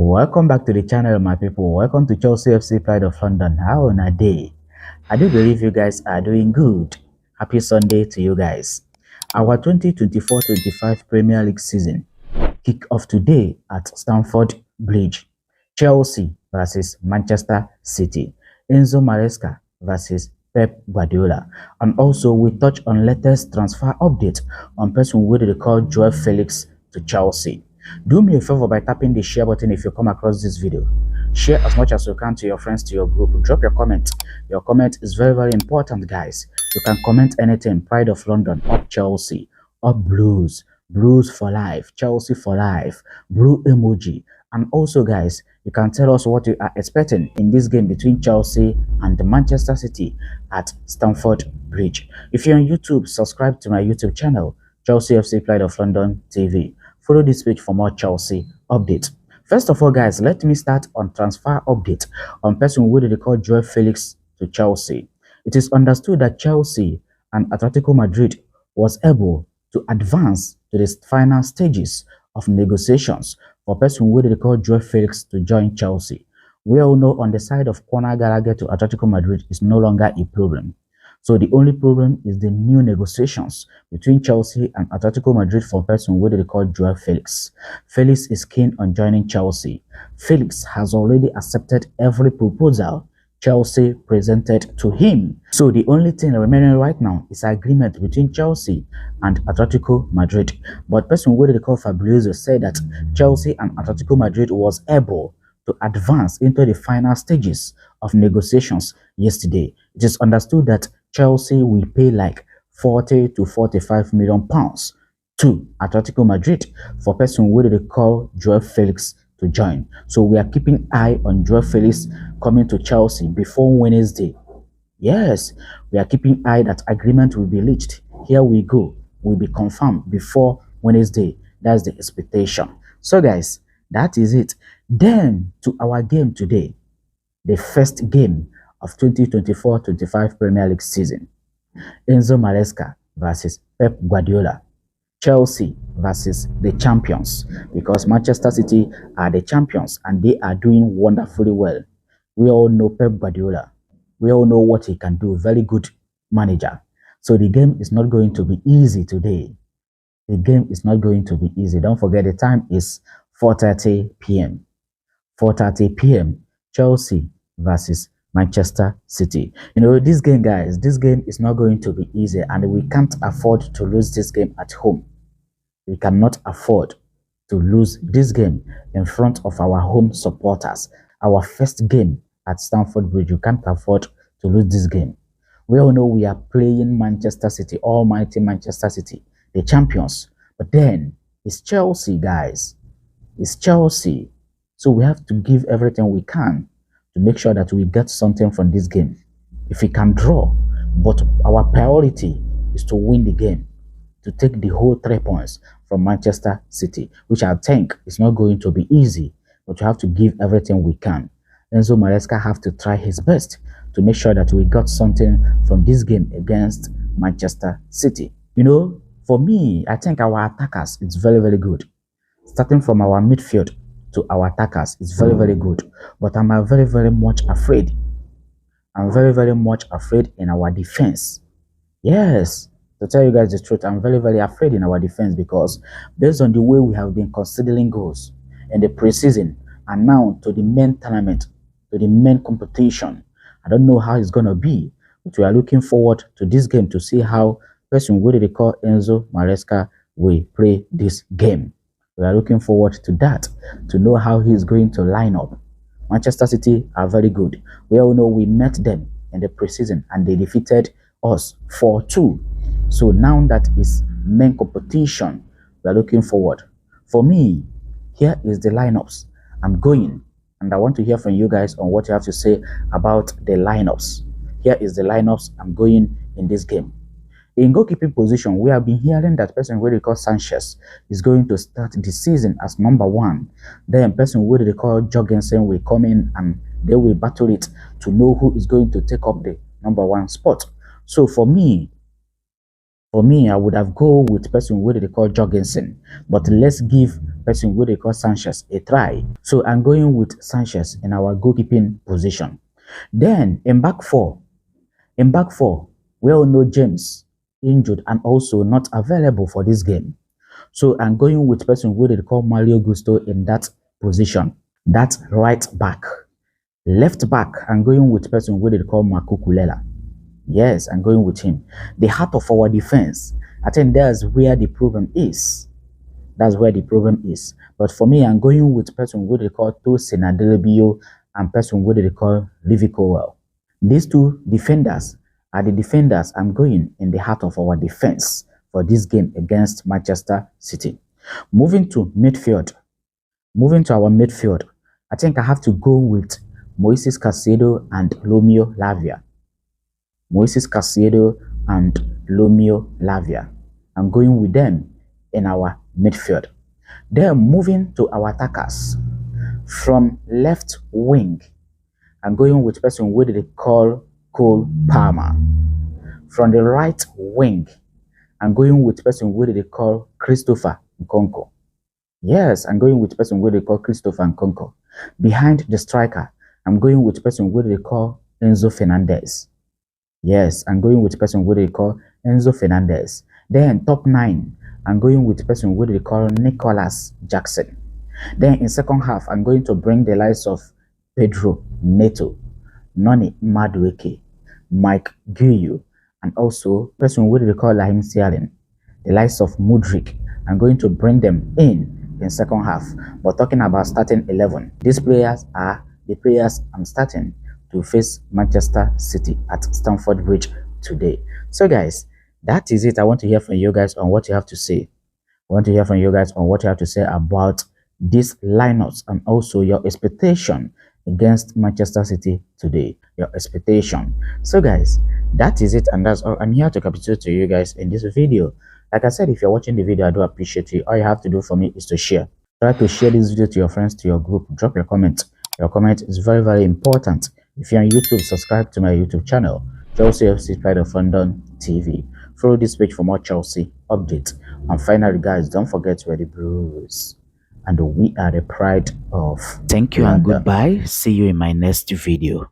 Welcome back to the channel, my people. Welcome to Chelsea FC Pride of London. How on a day? I do believe you guys are doing good. Happy Sunday to you guys. Our 2024-25 Premier League season kick off today at Stamford Bridge. Chelsea versus Manchester City. Enzo Maresca versus Pep Guardiola. And also we touch on latest transfer update on person with the call João Felix to Chelsea. Do me a favor by tapping the share button if you come across this video. Share as much as you can to your friends, to your group. Drop your comment. Your comment is very, very important, guys. You can comment anything. Pride of London, up Chelsea, up Blues, Blues for life, Chelsea for life, blue emoji. And also, guys, you can tell us what you are expecting in this game between Chelsea and Manchester City at Stamford Bridge. If you're on YouTube, subscribe to my YouTube channel, Chelsea FC Pride of London TV. Follow this page for more Chelsea updates. First of all, guys, let me start on transfer update on person who they call João Felix to Chelsea. It is understood that Chelsea and Atletico Madrid was able to advance to the final stages of negotiations for person who they call João Felix to join Chelsea. We all know on the side of Conor Gallagher to Atletico Madrid is no longer a problem. So the only problem is the new negotiations between Chelsea and Atletico Madrid for person who they call João Felix. Felix is keen on joining Chelsea. Felix has already accepted every proposal Chelsea presented to him. So the only thing remaining right now is agreement between Chelsea and Atletico Madrid. But person who they call Fabrizio said that Chelsea and Atletico Madrid was able to advance into the final stages of negotiations yesterday. It is understood that Chelsea will pay like 40 to 45 million pounds to Atletico Madrid for person who they call João Felix to join. So we are keeping eye on João Felix coming to Chelsea before Wednesday. Yes, we are keeping eye that agreement will be reached. Here we go. Will be confirmed before Wednesday. That's the expectation. So guys, that is it. Then to our game today, the first game of 2024-25 Premier League season. Enzo Maresca versus Pep Guardiola. Chelsea versus the champions, because Manchester City are the champions and they are doing wonderfully well. We all know Pep Guardiola. We all know what he can do. Very good manager. So the game is not going to be easy today. The game is not going to be easy. Don't forget the time is 4:30 p.m. 4:30 p.m. Chelsea versus Manchester City. You know, this game, guys, this game is not going to be easy and we can't afford to lose this game at home. We cannot afford to lose this game in front of our home supporters. Our first game at Stamford Bridge, you can't afford to lose this game. We all know we are playing Manchester City, almighty Manchester City, the champions. But then, it's Chelsea, guys. It's Chelsea. So we have to give everything we can to make sure that we get something from this game. If we can draw, but our priority is to win the game, to take the whole 3 points from Manchester City, which I think is not going to be easy, but we have to give everything we can. Enzo Maresca have to try his best to make sure that we got something from this game against Manchester City. You know, for me, I think our attackers, it's very, very good. Starting from our midfield to our attackers, it's very, very good. But I'm very, very much afraid. I'm very, very much afraid in our defense. Yes, to tell you guys the truth, I'm very, very afraid in our defense because based on the way we have been considering goals in the preseason and now to the main tournament, to the main competition, I don't know how it's going to be, but we are looking forward to this game to see how person who they call Enzo Maresca will play this game. We are looking forward to that, to know how he is going to line up. Manchester City are very good. We all know we met them in the preseason and they defeated us 4-2. So now that is main competition, we are looking forward. For me, here is the lineups. I'm going and I want to hear from you guys on what you have to say about the lineups. Here is the lineups I'm going in this game. In goalkeeping position, we have been hearing that person who they call Sanchez is going to start the season as #1. Then person who they call Jorgensen will come in and they will battle it to know who is going to take up the #1 spot. So for me, For me, I would have go with person where they call Jorgensen, but let's give person where they call Sanchez a try. So I'm going with Sanchez in our goalkeeping position. Then in back four, we all know James injured and also not available for this game. So I'm going with person where they call Mario Gusto in that position. That's right back. Left back, I'm going with person where they call Makukulela. Yes, I'm going with him. The heart of our defense. I think that's where the problem is. That's where the problem is. But for me, I'm going with person who they call Tosin Adelebio and person who they call Livy Cowell. These two defenders are the defenders I'm going in the heart of our defense for this game against Manchester City. Moving to midfield. Moving to our midfield, I think I have to go with Moises Caicedo and Romeo Lavia. Moises Caicedo and Romeo Lavia. I'm going with them in our midfield. Then moving to our attackers. From left wing, I'm going with person who they call Cole Palmer. From the right wing, I'm going with person who they call Christopher Nkonko. Yes, I'm going with person who they call Christopher Nkonko. Behind the striker, I'm going with person who they call Enzo Fernandez. Yes, I'm going with person who they call Enzo Fernandez. Then top 9, I'm going with person who they call Nicholas Jackson. Then in second half, I'm going to bring the likes of Pedro Neto, Noni Madueke, Mike Guyu, and also person who they call Lahim Sialin, the likes of Mudrik. I'm going to bring them in second half. But talking about starting 11, these players are the players I'm starting to face Manchester City at Stamford Bridge today. So guys, that is it. I want to hear from you guys on what you have to say. I want to hear from you guys on what you have to say about these lineups and also your expectation against Manchester City today. Your expectation. So guys, that is it, and that's all. I'm here to capitulate to you guys in this video. Like I said, if you're watching the video, I do appreciate you. All you have to do for me is to share. Try to share this video to your friends, to your group. Drop your comment. Your comment is very, very important. If you're on YouTube, subscribe to my YouTube channel, Chelsea FC Pride of London TV. Follow this page for more Chelsea updates. And finally, guys, don't forget we're the Blues and we are the pride of Thank you London. and goodbye. See you in my next video.